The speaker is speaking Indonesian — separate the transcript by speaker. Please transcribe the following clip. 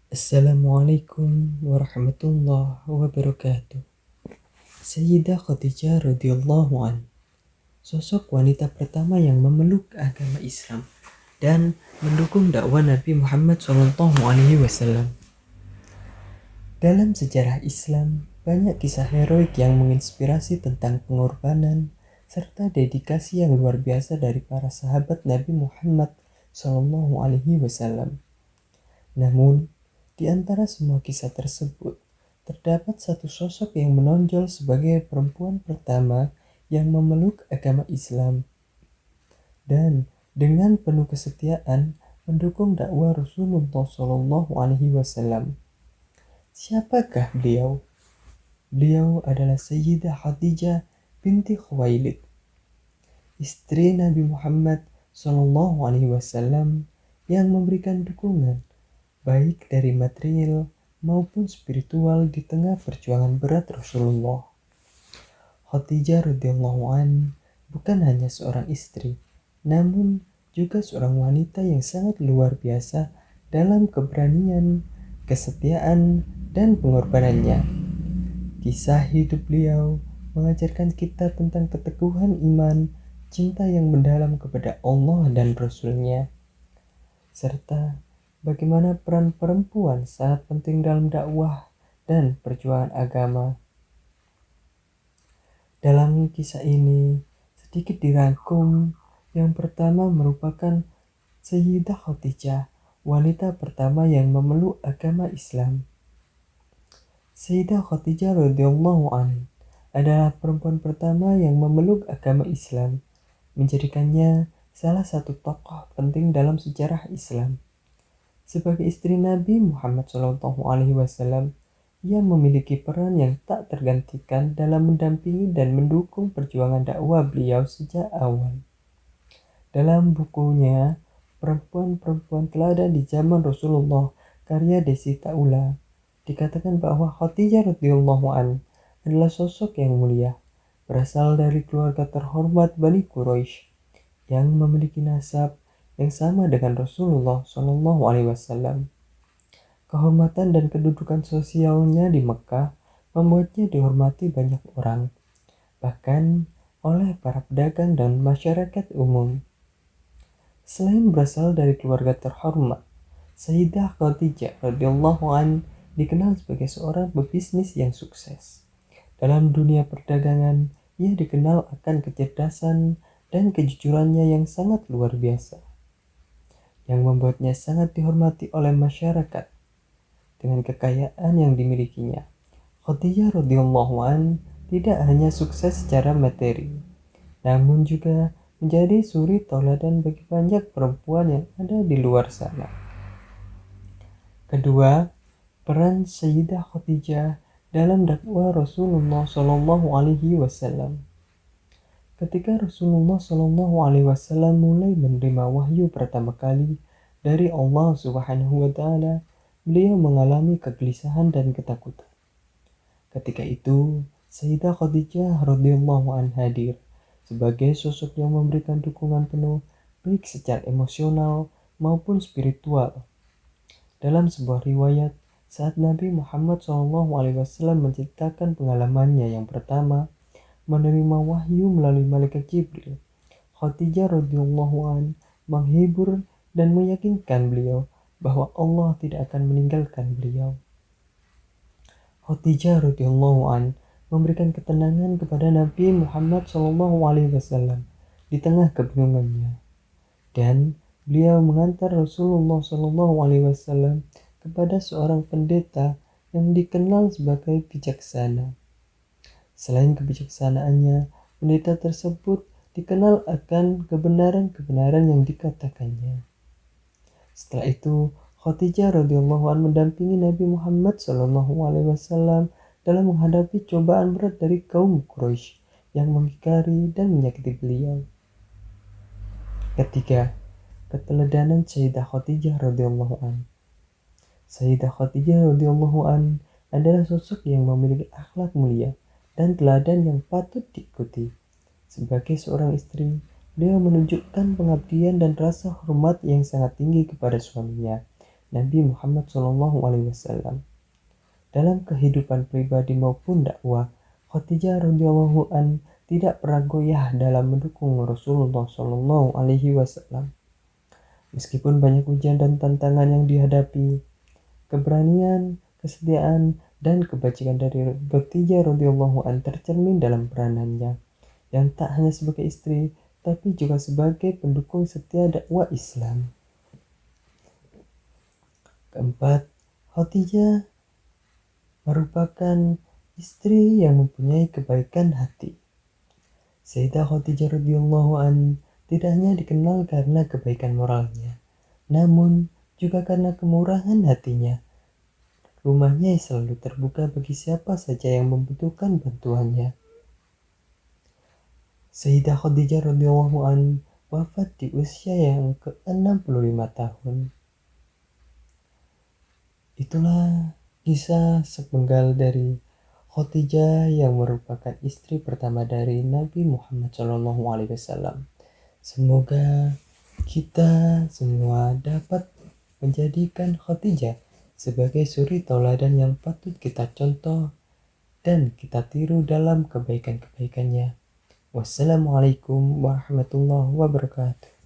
Speaker 1: Assalamualaikum warahmatullahi wabarakatuh. Sayyidah Khadijah radhiyallahu an, sosok wanita pertama yang memeluk agama Islam dan mendukung dakwah Nabi Muhammad SAW. Dalam sejarah Islam, banyak kisah heroik yang menginspirasi tentang pengorbanan serta dedikasi yang luar biasa dari para sahabat Nabi Muhammad SAW. Namun, di antara semua kisah tersebut, terdapat satu sosok yang menonjol sebagai perempuan pertama yang memeluk agama Islam dan dengan penuh kesetiaan mendukung dakwah Rasulullah SAW. Siapakah beliau? Beliau adalah Sayyidah Khadijah binti Khuwailid, istri Nabi Muhammad SAW yang memberikan dukungan baik dari material maupun spiritual di tengah perjuangan berat Rasulullah. Khadijah radhiyallahu an bukan hanya seorang istri, namun juga seorang wanita yang sangat luar biasa dalam keberanian, kesetiaan, dan pengorbanannya. Kisah hidup beliau mengajarkan kita tentang keteguhan iman, cinta yang mendalam kepada Allah dan Rasul-Nya, serta bagaimana peran perempuan sangat penting dalam dakwah dan perjuangan agama. Dalam kisah ini, sedikit dirangkum, yang pertama merupakan Sayyidah Khadijah, wanita pertama yang memeluk agama Islam. Sayyidah Khadijah radhiyallahu an adalah perempuan pertama yang memeluk agama Islam, menjadikannya salah satu tokoh penting dalam sejarah Islam. Sebagai istri Nabi Muhammad SAW, ia memiliki peran yang tak tergantikan dalam mendampingi dan mendukung perjuangan dakwah beliau sejak awal. Dalam bukunya Perempuan-Perempuan Teladan di Zaman Rasulullah, karya Desi Taula, dikatakan bahwa Khadijah radhiyallahu an adalah sosok yang mulia, berasal dari keluarga terhormat Bani Quraisy yang memiliki nasab yang sama dengan Rasulullah SAW. Kehormatan dan kedudukan sosialnya di Mekah membuatnya dihormati banyak orang, bahkan oleh para pedagang dan masyarakat umum. Selain berasal dari keluarga terhormat, Sayyidah Khadijah radhiyallahu an dikenal sebagai seorang pebisnis yang sukses. Dalam dunia perdagangan, ia dikenal akan kecerdasan dan kejujurannya yang sangat luar biasa, yang membuatnya sangat dihormati oleh masyarakat. Dengan kekayaan yang dimilikinya, Khadijah radhiyallahu an tidak hanya sukses secara materi, namun juga menjadi suri tauladan bagi banyak perempuan yang ada di luar sana. Kedua, peran Sayyidah Khadijah dalam dakwah Rasulullah SAW. Ketika Rasulullah SAW mulai menerima wahyu pertama kali dari Allah Subhanahu wa Ta'ala, beliau mengalami kegelisahan dan ketakutan. Ketika itu, Sayyidah Khadijah radhiyallahu an hadir sebagai sosok yang memberikan dukungan penuh baik secara emosional maupun spiritual. Dalam sebuah riwayat, saat Nabi Muhammad SAW menceritakan pengalamannya yang pertama menerima wahyu melalui malaikat Jibril, Khadijah radhiyallahu an menghibur dan meyakinkan beliau bahwa Allah tidak akan meninggalkan beliau. Khadijah radhiyallahu an memberikan ketenangan kepada Nabi Muhammad SAW di tengah kebingungannya, dan beliau mengantar Rasulullah SAW kepada seorang pendeta yang dikenal sebagai bijaksana. Selain kebijaksanaannya, pendeta tersebut dikenal akan kebenaran-kebenaran yang dikatakannya. Setelah itu, Khadijah radhiyallahu an mendampingi Nabi Muhammad SAW dalam menghadapi cobaan berat dari kaum Quraisy yang mengingkari dan menyakiti beliau. Ketiga, keteladanan Sayyidah Khadijah radhiyallahu an. Sayyidah Khadijah radhiyallahu an adalah sosok yang memiliki akhlak mulia dan teladan yang patut diikuti. Sebagai seorang istri, beliau menunjukkan pengabdian dan rasa hormat yang sangat tinggi kepada suaminya Nabi Muhammad SAW. Dalam kehidupan pribadi maupun dakwah, Khadijah radhiyallahu an tidak pernah goyah dalam mendukung Rasulullah SAW. Meskipun banyak ujian dan tantangan yang dihadapi, keberanian, kesetiaan, dan kebajikan dari Khadijah radhiyallahu an tercermin dalam peranannya, yang tak hanya sebagai istri, tapi juga sebagai pendukung setia dakwah Islam. Keempat, Khadijah merupakan istri yang mempunyai kebaikan hati. Sayyidah Khadijah radhiyallahu an tidak hanya dikenal karena kebaikan moralnya, namun juga karena kemurahan hatinya. Rumahnya selalu terbuka bagi siapa saja yang membutuhkan bantuannya. Sayyidah Khadijah radhiyallahu an wafat di usia yang ke-65 tahun. Itulah kisah sepenggal dari Khadijah yang merupakan istri pertama dari Nabi Muhammad SAW. Semoga kita semua dapat menjadikan Khadijah sebagai suri tauladan yang patut kita contoh dan kita tiru dalam kebaikan-kebaikannya. Wassalamualaikum warahmatullahi wabarakatuh.